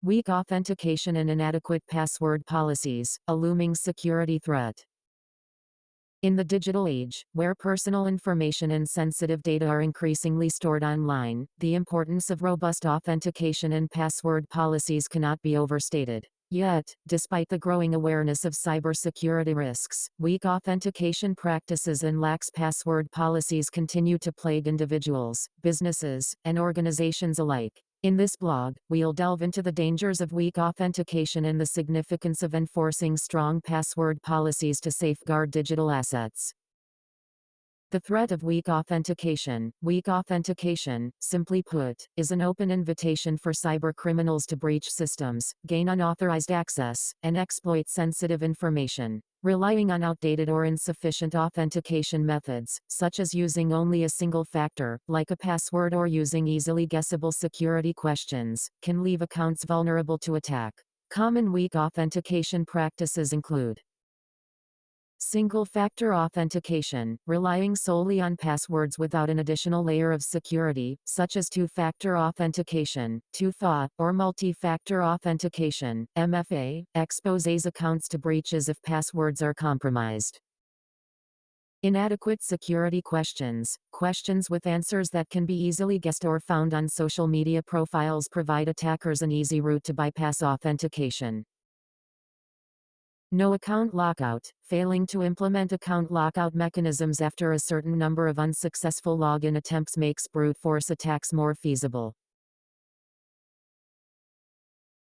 Weak authentication and inadequate password policies, a looming security threat. In the digital age, where personal information and sensitive data are increasingly stored online, the importance of robust authentication and password policies cannot be overstated. Yet, despite the growing awareness of cybersecurity risks, weak authentication practices and lax password policies continue to plague individuals, businesses, and organizations alike. In this blog, we'll delve into the dangers of weak authentication and the significance of enforcing strong password policies to safeguard digital assets. The threat of weak authentication. Weak authentication, simply put, is an open invitation for cybercriminals to breach systems, gain unauthorized access, and exploit sensitive information. Relying on outdated or insufficient authentication methods, such as using only a single factor, like a password, or using easily guessable security questions, can leave accounts vulnerable to attack. Common weak authentication practices include single-factor authentication, relying solely on passwords without an additional layer of security, such as two-factor authentication, thwart, or multi-factor authentication, MFA, exposes accounts to breaches if passwords are compromised. Inadequate security questions. Questions with answers that can be easily guessed or found on social media profiles provide attackers an easy route to bypass authentication. No account lockout. Failing to implement account lockout mechanisms after a certain number of unsuccessful login attempts makes brute force attacks more feasible.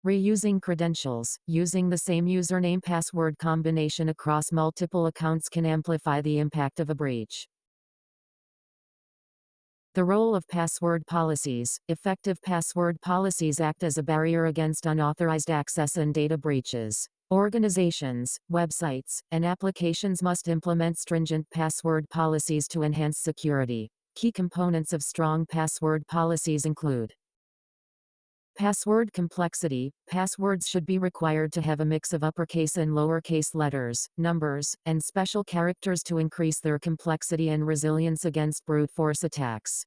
Reusing credentials. Using the same username-password combination across multiple accounts can amplify the impact of a breach. The role of password policies. Effective password policies act as a barrier against unauthorized access and data breaches. Organizations, websites, and applications must implement stringent password policies to enhance security. Key components of strong password policies include password complexity. Passwords should be required to have a mix of uppercase and lowercase letters, numbers, and special characters to increase their complexity and resilience against brute force attacks.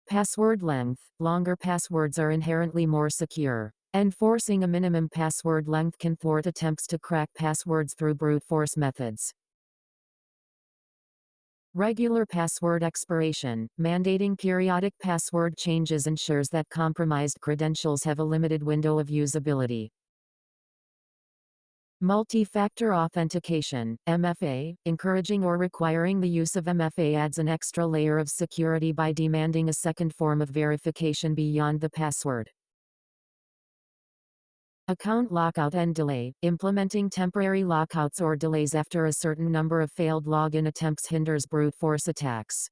Password length. Longer passwords are inherently more secure. Enforcing a minimum password length can thwart attempts to crack passwords through brute force methods. Regular password expiration. Mandating periodic password changes ensures that compromised credentials have a limited window of usability. Multi-factor authentication, MFA. Encouraging or requiring the use of MFA adds an extra layer of security by demanding a second form of verification beyond the password. Account lockout and delay. Implementing temporary lockouts or delays after a certain number of failed login attempts hinders brute force attacks.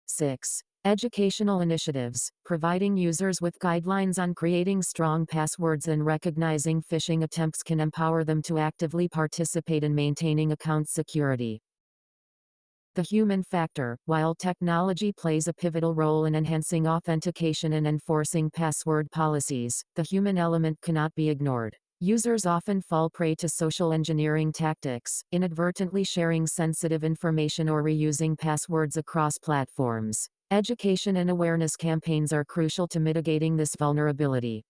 6. Educational initiatives. Providing users with guidelines on creating strong passwords and recognizing phishing attempts can empower them to actively participate in maintaining account security. The human factor. While technology plays a pivotal role in enhancing authentication and enforcing password policies, the human element cannot be ignored. Users often fall prey to social engineering tactics, inadvertently sharing sensitive information or reusing passwords across platforms. Education and awareness campaigns are crucial to mitigating this vulnerability.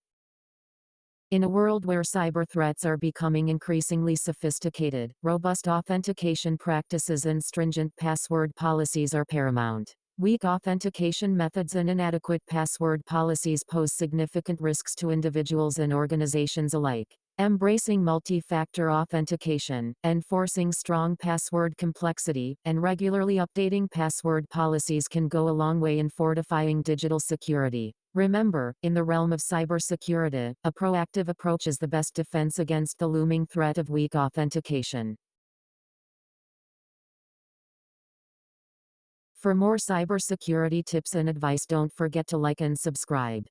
In a world where cyber threats are becoming increasingly sophisticated, robust authentication practices and stringent password policies are paramount. Weak authentication methods and inadequate password policies pose significant risks to individuals and organizations alike. Embracing multi-factor authentication, enforcing strong password complexity, and regularly updating password policies can go a long way in fortifying digital security. Remember, in the realm of cybersecurity, a proactive approach is the best defense against the looming threat of weak authentication. For more cybersecurity tips and advice, don't forget to like and subscribe.